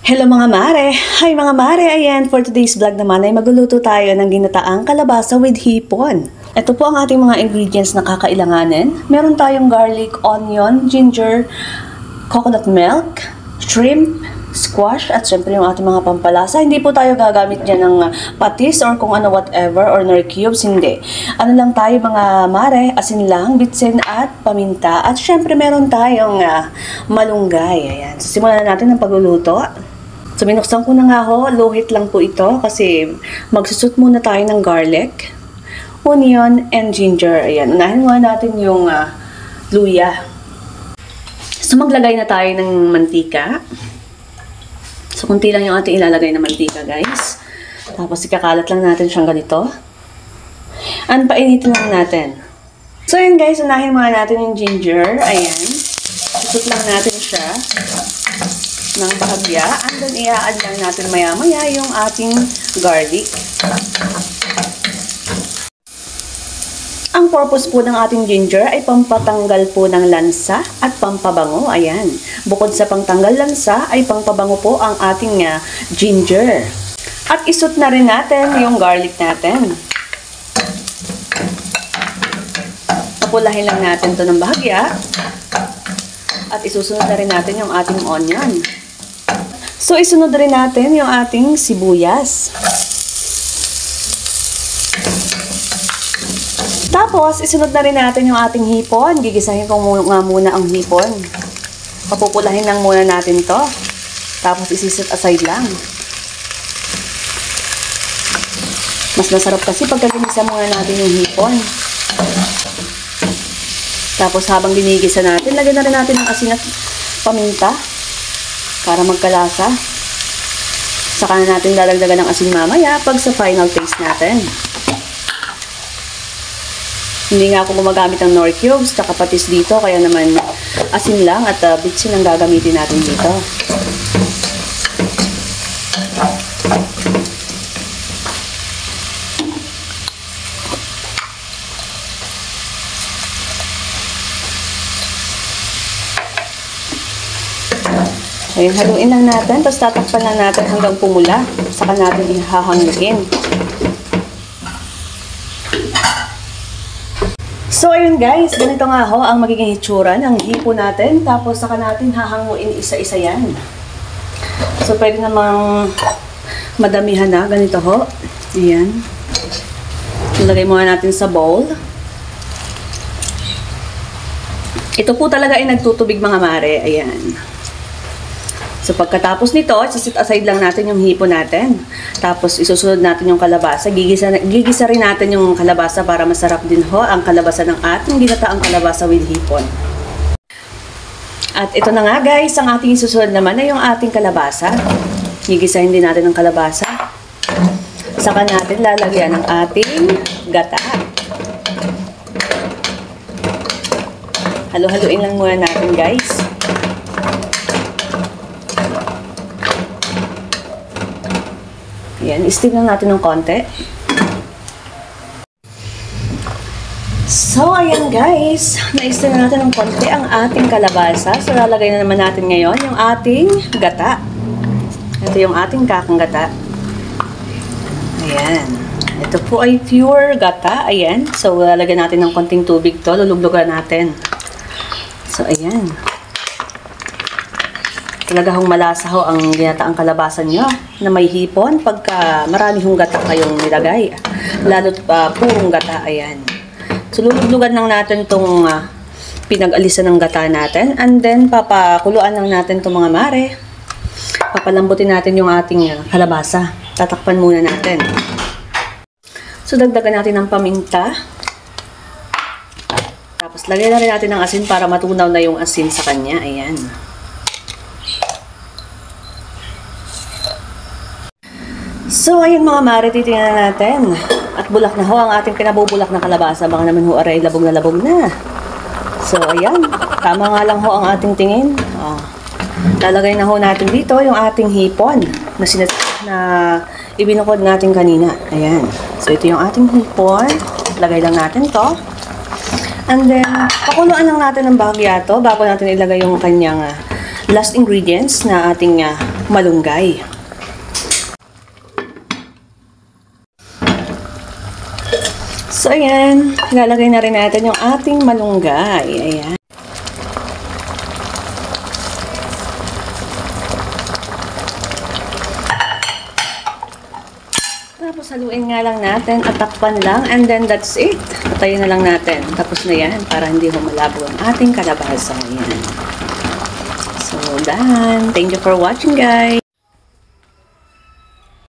Hello mga mare! Hi mga mare! Ayan, for today's vlog naman ay magluluto tayo ng ginataang kalabasa with hipon. Ito po ang ating mga ingredients na kakailanganin. Meron tayong garlic, onion, ginger, coconut milk, shrimp, squash, at syempre yung ating mga pampalasa. Hindi po tayo gagamit dyan ng patis or kung ano whatever or nor cubes, hindi. Ano lang tayo mga mare, asin lang, bitsin at paminta. At syempre meron tayong malunggay. Ayan. So simulan na natin ang pagluluto. So, binuksan ko na nga ho, low heat lang po ito kasi magsusut muna tayo ng garlic, onion, and ginger. Ayan, unahin muna natin yung luya. So, maglagay na tayo ng mantika. So, kunti lang yung ating ilalagay na mantika, guys. Tapos, ikakalat lang natin siyang ganito. And painitin lang natin. So, ayan guys, unahin muna natin yung ginger. Ayan. Susut lang natin siya ng bahagya, and then i-add lang natin maya-maya yung ating garlic. Ang purpose po ng ating ginger ay pampatanggal po ng lansa at pampabango. Ayan. Bukod sa pangtanggal lansa ay pampabango po ang ating ginger. At isut na rin natin yung garlic natin. Papulahin lang natin to ng bahagya. At isusunod na rin natin yung ating onion. So, isunod rin natin yung ating sibuyas. Tapos, isunod na rin natin yung ating hipon. Gigisahin ko nga muna ang hipon. Papupulahin lang muna natin to. Tapos, isisit aside lang. Mas masarap kasi pagka ginisa muna natin yung hipon. Tapos, habang ginigisa natin, lagyan na rin natin ng asin at paminta para magkalasa. Saka na natin lalagdagan ng asin mamaya pag sa final taste natin. Hindi nga ako gumagamit ng nor cubes, tsaka patis dito, kaya naman asin lang at bitsin ang gagamitin natin dito. Ayun, haluin lang natin, tapos tatakpan lang natin hanggang pumula. Saka natin ihahangluin. So, ayun guys, ganito nga ho ang magiging hitsura ng hipo natin. Tapos, saka natin hahanguin isa-isa yan. So, pwede namang madamihan na, ganito ho. Ayan. Ilagay muna natin sa bowl. Ito po talaga ay nagtutubig mga mare. Ayan. So, pagkatapos nito, sisit aside lang natin yung hipo natin. Tapos, isusunod natin yung kalabasa. Gigisa rin natin yung kalabasa para masarap din ho ang kalabasa ng ating ginataang kalabasa with hipon. At ito na nga guys, ang ating isusunod naman ay yung ating kalabasa. Gigisahin din natin ang kalabasa. Saka natin lalagyan ng ating gata. Halo-haluin lang muna natin guys. Ayan, i-steam lang natin ng konti. So, ayan guys, na-steam na natin ng konti ang ating kalabasa. So, lalagay na naman natin ngayon yung ating gata. Ito yung ating kakang gata. Ayan. Ito po ay pure gata. Ayan. So, lalagyan natin ng konting tubig to. Luluglugan natin. So, ayan. Talaga hong malasa ho ang ginataang kalabasa nyo na may hipon pagka marami hong gata kayong nilagay. Lalo't purong gata, ayan. So, luluglugan lang natin itong pinag-alisan ng gata natin. And then, papakuluan lang natin itong mga mare. Papalambutin natin yung ating kalabasa. Tatakpan muna natin. So, dagdagan natin ng paminta. Tapos, lagyan na rin natin ng asin para matunaw na yung asin sa kanya. Ayan. So, ayun mga mare, titingnan natin. At bulak na ho ang ating pinabubulak na kalabasa. Baka naman ho aray, labog na labog na. So, ayan. Tama nga lang ho ang ating tingin. Lalagay na ho natin dito yung ating hipon na ibinukod natin kanina. Ayan. So, ito yung ating hipon. Lagay lang natin to. And then, pakuluan lang natin ng bahagya to bago natin ilagay yung kanyang last ingredients na ating malunggay. So, ayan. Ilalagay na rin natin yung ating malunggay. Ayan. Tapos haluin nga lang natin at takpan lang and then that's it. Patayin na lang natin. Tapos na yan para hindi humalabo ang ating kalabasa. Ayan. So done. Thank you for watching guys.